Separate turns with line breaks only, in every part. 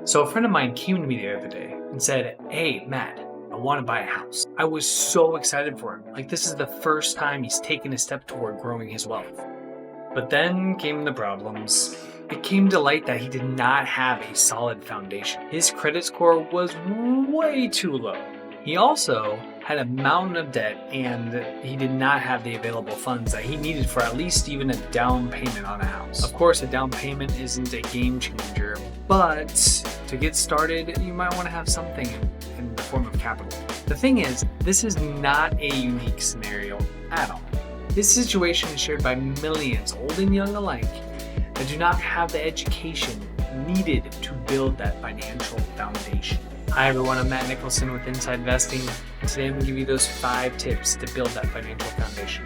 So a friend of mine came to me the other day and said, "Hey, Matt, I want to buy a house." I was so excited for him. Like, this is the first time he's taken a step toward growing his wealth. But then came the problems. It came to light that he did not have a solid foundation. His credit score was way too low. He also had a mountain of debt, and he did not have the available funds that he needed for at least even a down payment on a house. Of course, a down payment isn't a game changer, but to get started, you might want to have something in the form of capital. The thing is, this is not a unique scenario at all. This situation is shared by millions, old and young alike, that do not have the education needed to build that financial foundation. Hi everyone, I'm Matt Nicholson with Inside Investing. Today I'm going to give you those 5 tips to build that financial foundation.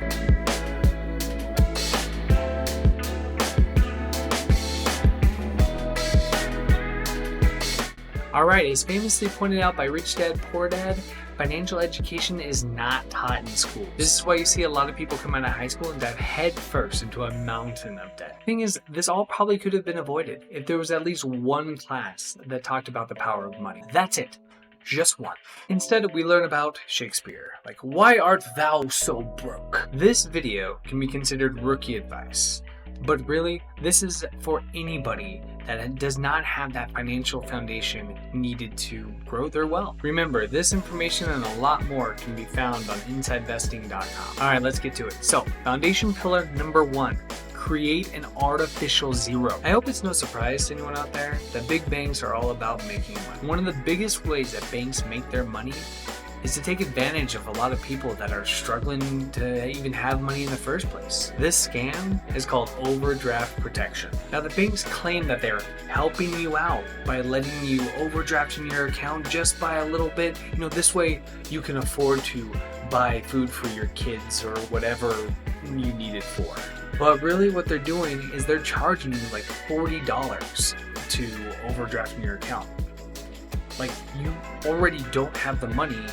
Alright, as famously pointed out by Rich Dad Poor Dad, financial education is not taught in school. This is why you see a lot of people come out of high school and dive head first into a mountain of debt. The thing is, this all probably could have been avoided if there was at least one class that talked about the power of money. That's it. Just one. Instead, we learn about Shakespeare. Like, why art thou so broke? This video can be considered rookie advice. But really, this is for anybody that does not have that financial foundation needed to grow their wealth. Remember, this information and a lot more can be found on InsideVesting.com. All right, let's get to it. So, foundation pillar number 1. Create an artificial zero. I hope it's no surprise to anyone out there that big banks are all about making money. One of the biggest ways that banks make their money is to take advantage of a lot of people that are struggling to even have money in the first place. This scam is called overdraft protection. Now, the banks claim that they're helping you out by letting you overdraft in your account just by a little bit. This way you can afford to buy food for your kids or whatever you need it for. But really what they're doing is they're charging you like $40 to overdraft in your account. Like, you already don't have the money,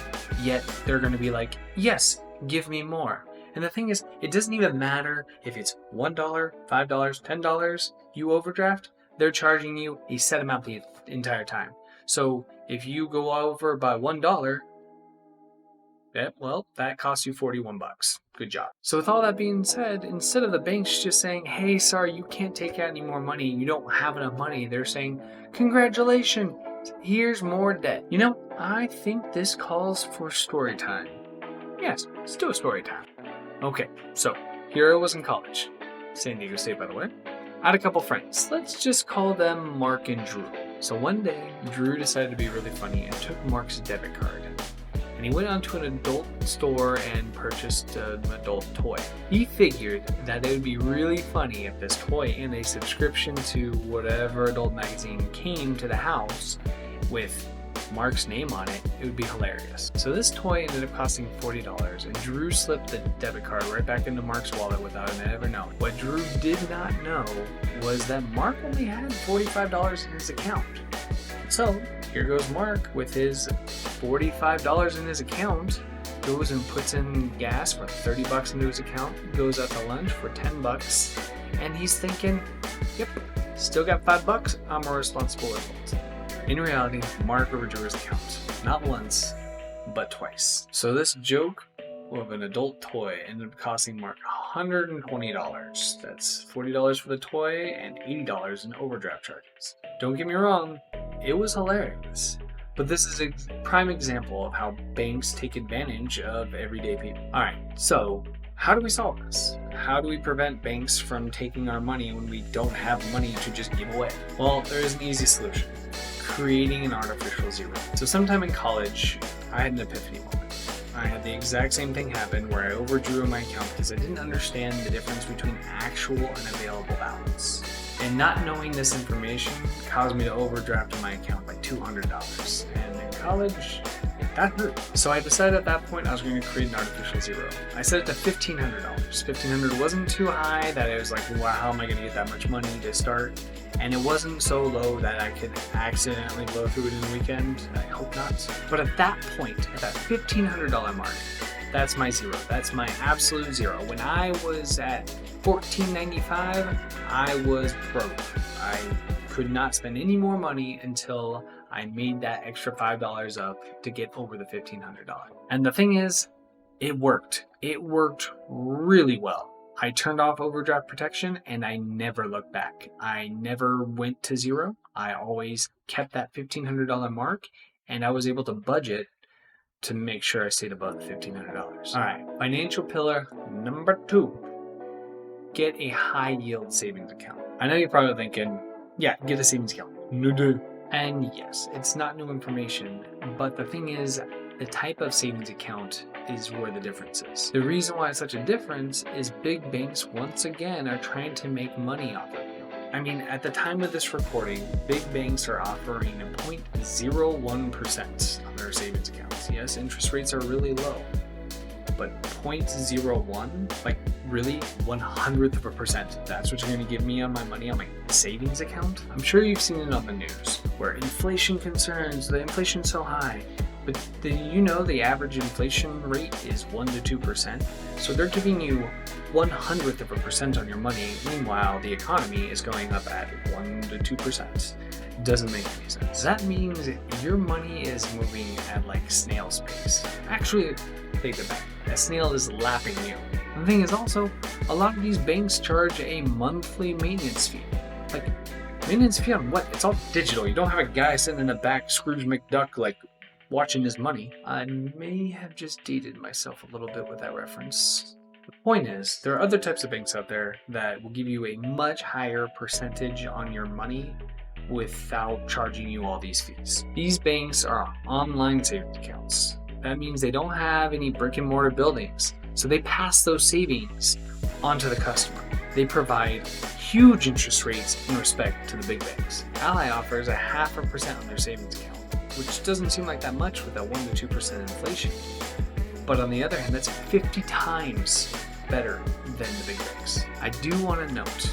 yet they're going to be like, yes, give me more. And the thing is, it doesn't even matter if it's $1, $5, $10 you overdraft, they're charging you a set amount the entire time. So if you go over by $1, that costs you $41. Good job. So with all that being said, instead of the banks just saying, hey, sorry, you can't take out any more money, you don't have enough money, they're saying, congratulations, here's more debt. I think this calls for story time. Yes, let's do a story time. Okay, so here I was in college. San Diego State, by the way. I had a couple friends. Let's just call them Mark and Drew. So one day, Drew decided to be really funny and took Mark's debit card. And he went onto an adult store and purchased an adult toy. He figured that it would be really funny if this toy and a subscription to whatever adult magazine came to the house with Mark's name on it. It would be hilarious. So this toy ended up costing $40, and Drew slipped the debit card right back into Mark's wallet without him ever knowing. What Drew did not know was that Mark only had $45 in his account. So here goes Mark with his $45 in his account, goes and puts in gas for $30 into his account, goes out to lunch for $10, and he's thinking, yep, still got $5, I'm a responsible adult. In reality, Mark overdrew his account, not once, but twice. So this joke of an adult toy ended up costing Mark $120. That's $40 for the toy and $80 in overdraft charges. Don't get me wrong, it was hilarious. But this is a prime example of how banks take advantage of everyday people. Alright, so how do we solve this? How do we prevent banks from taking our money when we don't have money to just give away? Well, there is an easy solution. Creating an artificial zero. So sometime in college, I had an epiphany moment. I had the exact same thing happen where I overdrew my account because I didn't understand the difference between actual and available balance. And not knowing this information caused me to overdraft my account by $200. And in college, that hurt. So I decided at that point I was going to create an artificial zero. I set it to $1,500. $1,500 wasn't too high that I was like, wow, how am I going to get that much money to start? And it wasn't so low that I could accidentally blow through it in a weekend. I hope not. But at that point, at that $1,500 mark, that's my zero. That's my absolute zero. When I was at $1,495, I was broke. I could not spend any more money until I made that extra $5 up to get over the $1,500. And the thing is, it worked. It worked really well. I turned off overdraft protection and I never looked back. I never went to zero. I always kept that $1,500 mark, and I was able to budget to make sure I stayed above the $1,500. All right, financial pillar number 2. Get a high yield savings account. I know you're probably thinking, yeah, get a savings account. No. And yes, it's not new information, but the thing is, the type of savings account is where the difference is. The reason why it's such a difference is big banks, once again, are trying to make money off of you. I mean, at the time of this recording, big banks are offering a 0.01% on their savings accounts. Yes, interest rates are really low, but 0.01, like really 1/100%, that's what you're going to give me on my money on my savings account? I'm sure you've seen it on the news where inflation concerns, the inflation's so high. But do you know the average inflation rate is 1 to 2%? So they're giving you 1/100% on your money. Meanwhile, the economy is going up at 1 to 2%. Doesn't make any sense. That means your money is moving at like snail's pace. Actually, take it back. A snail is lapping you. And the thing is also, a lot of these banks charge a monthly maintenance fee. Like, maintenance fee on what? It's all digital. You don't have a guy sitting in the back, Scrooge McDuck, like, watching his money. I may have just dated myself a little bit with that reference. The point is, there are other types of banks out there that will give you a much higher percentage on your money without charging you all these fees. These banks are online savings accounts. That means they don't have any brick and mortar buildings, so they pass those savings onto the customer. They provide huge interest rates in respect to the big banks. Ally offers 0.5% on their savings account, which doesn't seem like that much with that 1 to 2% inflation. But on the other hand, that's 50 times better than the big banks. I do want to note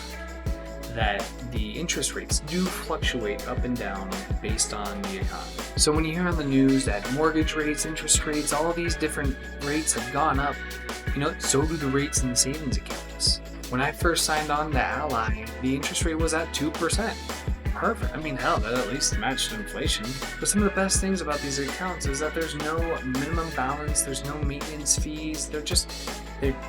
that the interest rates do fluctuate up and down based on the economy. So when you hear on the news that mortgage rates, interest rates, all of these different rates have gone up, so do the rates in the savings accounts. When I first signed on to Ally, the interest rate was at 2%. Perfect. I mean, hell, that at least matched inflation. But some of the best things about these accounts is that there's no minimum balance, there's no maintenance fees, they're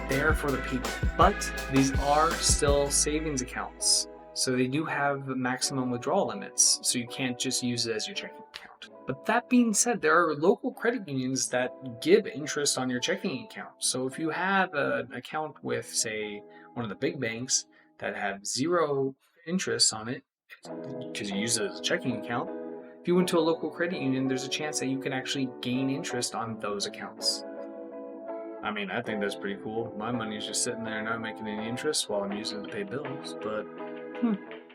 there for the people. But these are still savings accounts, so they do have maximum withdrawal limits, so you can't just use it as your checking account. But that being said, there are local credit unions that give interest on your checking account. So if you have an account with, say, one of the big banks that have 0 interest on it, because you use it as a checking account, if you went to a local credit union, there's a chance that you can actually gain interest on those accounts. I mean, I think that's pretty cool. My money's just sitting there not making any interest while I'm using it to pay bills, but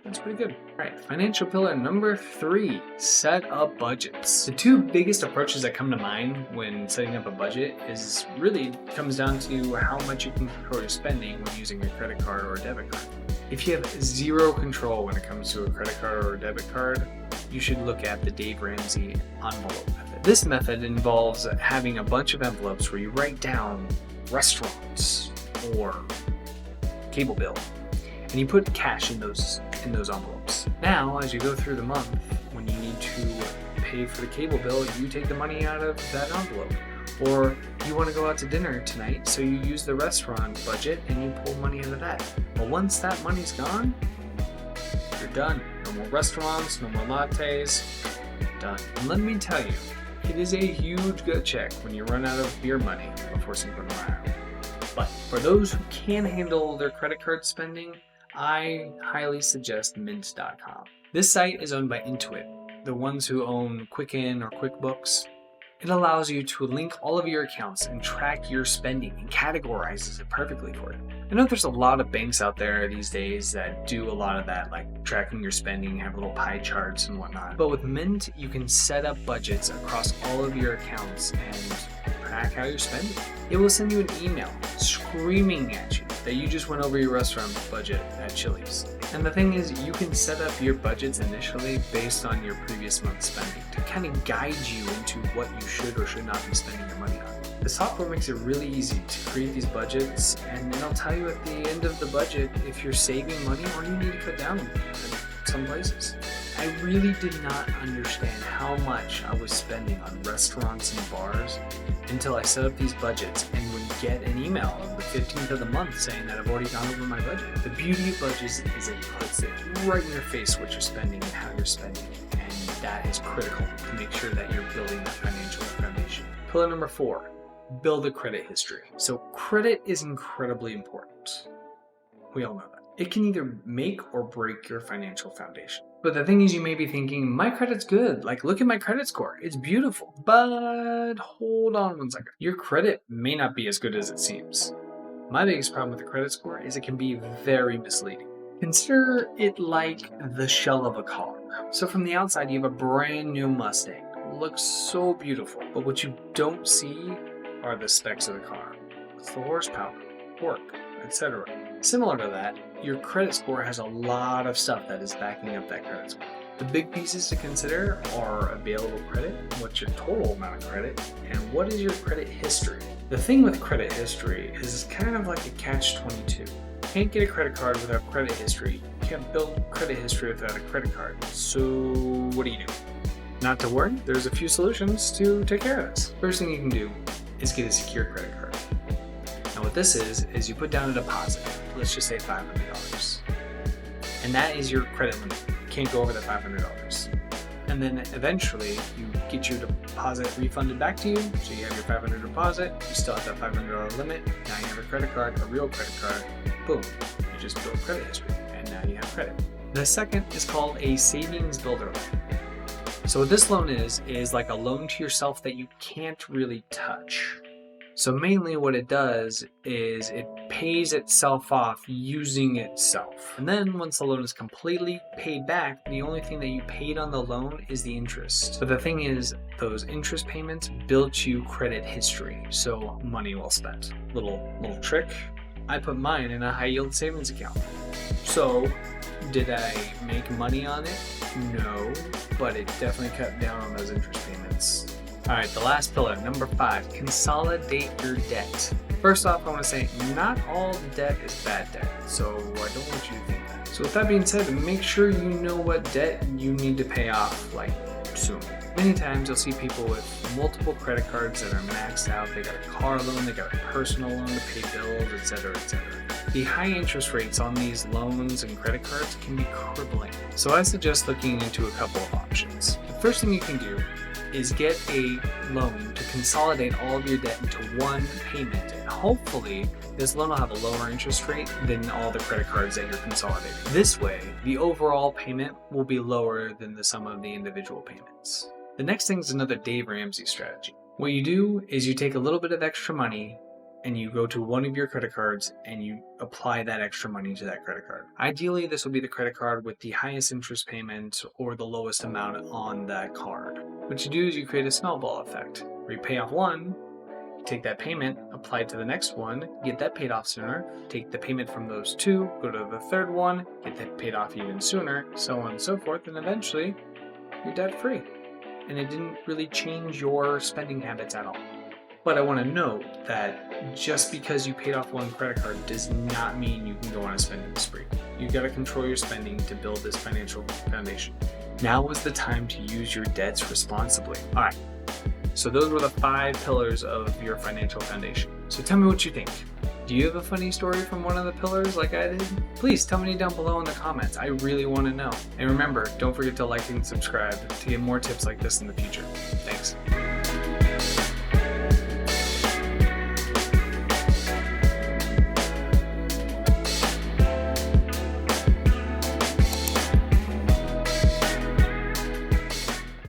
that's pretty good. All right, financial pillar number 3, set up budgets. The 2 biggest approaches that come to mind when setting up a budget is really comes down to how much you can control your spending when using your credit card or debit card. If you have 0 control when it comes to a credit card or a debit card, you should look at the Dave Ramsey envelope method. This method involves having a bunch of envelopes where you write down restaurants or cable bill, and you put cash in those envelopes. Now, as you go through the month, when you need to pay for the cable bill, you take the money out of that envelope. Or you want to go out to dinner tonight, so you use the restaurant budget and you pull money out of that. But once that money's gone, you're done. No more restaurants, no more lattes, done. And let me tell you, it is a huge gut check when you run out of beer money before Cinco de Mayo. But for those who can handle their credit card spending, I highly suggest Mint.com. This site is owned by Intuit, the ones who own Quicken or QuickBooks. It allows you to link all of your accounts and track your spending and categorizes it perfectly for you. I know there's a lot of banks out there these days that do a lot of that, like tracking your spending, have little pie charts and whatnot. But with Mint, you can set up budgets across all of your accounts and track how you're spending. It will send you an email screaming at you that you just went over your restaurant budget at Chili's. And the thing is, you can set up your budgets initially based on your previous month's spending to kind of guide you into what you should or should not be spending your money on. The software makes it really easy to create these budgets, and it'll tell you at the end of the budget if you're saving money or you need to cut down in some places. I really did not understand how much I was spending on restaurants and bars until I set up these budgets and would get an email on the 15th of the month saying that I've already gone over my budget. The beauty of budgets is it puts it right in your face what you're spending and how you're spending, and that is critical to make sure that you're building that financial foundation. Pillar number 4, build a credit history. So credit is incredibly important. We all know that. It can either make or break your financial foundation. But the thing is, you may be thinking, my credit's good. Like, look at my credit score. It's beautiful. But hold on one second. Your credit may not be as good as it seems. My biggest problem with the credit score is it can be very misleading. Consider it like the shell of a car. So from the outside, you have a brand new Mustang. It looks so beautiful. But what you don't see are the specs of the car. It's the horsepower, torque, etc. Similar to that, your credit score has a lot of stuff that is backing up that credit score. The big pieces to consider are available credit, what's your total amount of credit, and what is your credit history. The thing with credit history is it's kind of like a catch-22. You can't get a credit card without credit history. You can't build credit history without a credit card. So what do you do? Not to worry, there's a few solutions to take care of this. First thing you can do is get a secure credit card. Now what this is you put down a deposit. Let's just say $500. And that is your credit limit. You can't go over the $500. And then eventually you get your deposit refunded back to you. So you have your $500 deposit, you still have that $500 limit. Now you have a credit card, a real credit card. Boom, you just build credit history and now you have credit. The second is called a savings builder loan. So what this loan is like a loan to yourself that you can't really touch. So mainly what it does is it pays itself off using itself. And then once the loan is completely paid back, the only thing that you paid on the loan is the interest. But the thing is, those interest payments build you credit history. So money well spent. Little trick. I put mine in a high yield savings account. So did I make money on it? No, but it definitely cut down on those interest payments. All right, the last pillar, number 5, consolidate your debt. First off, I want to say not all debt is bad debt, so I don't want you to think that. So with that being said, make sure you know what debt you need to pay off, like, soon. Many times you'll see people with multiple credit cards that are maxed out. They got a car loan, they got a personal loan to pay bills, etc., etc. The high interest rates on these loans and credit cards can be crippling. So I suggest looking into a couple of options. The first thing you can do is get a loan to consolidate all of your debt into one payment, and hopefully this loan will have a lower interest rate than all the credit cards that you're consolidating. This way, the overall payment will be lower than the sum of the individual payments. The next thing is another Dave Ramsey strategy. What you do is you take a little bit of extra money and you go to one of your credit cards and you apply that extra money to that credit card. Ideally, this will be the credit card with the highest interest payment or the lowest amount on that card. What you do is you create a snowball effect where you pay off one, you take that payment, apply it to the next one, get that paid off sooner, take the payment from those two, go to the third one, get that paid off even sooner, so on and so forth, and eventually you're debt free. And it didn't really change your spending habits at all. But I want to note that just because you paid off one credit card does not mean you can go on a spending spree. You've got to control your spending to build this financial foundation. Now is the time to use your debts responsibly. All right, so those were the 5 pillars of your financial foundation. So tell me what you think. Do you have a funny story from one of the pillars like I did? Please tell me down below in the comments. I really want to know. And remember, don't forget to like and subscribe to get more tips like this in the future. Thanks.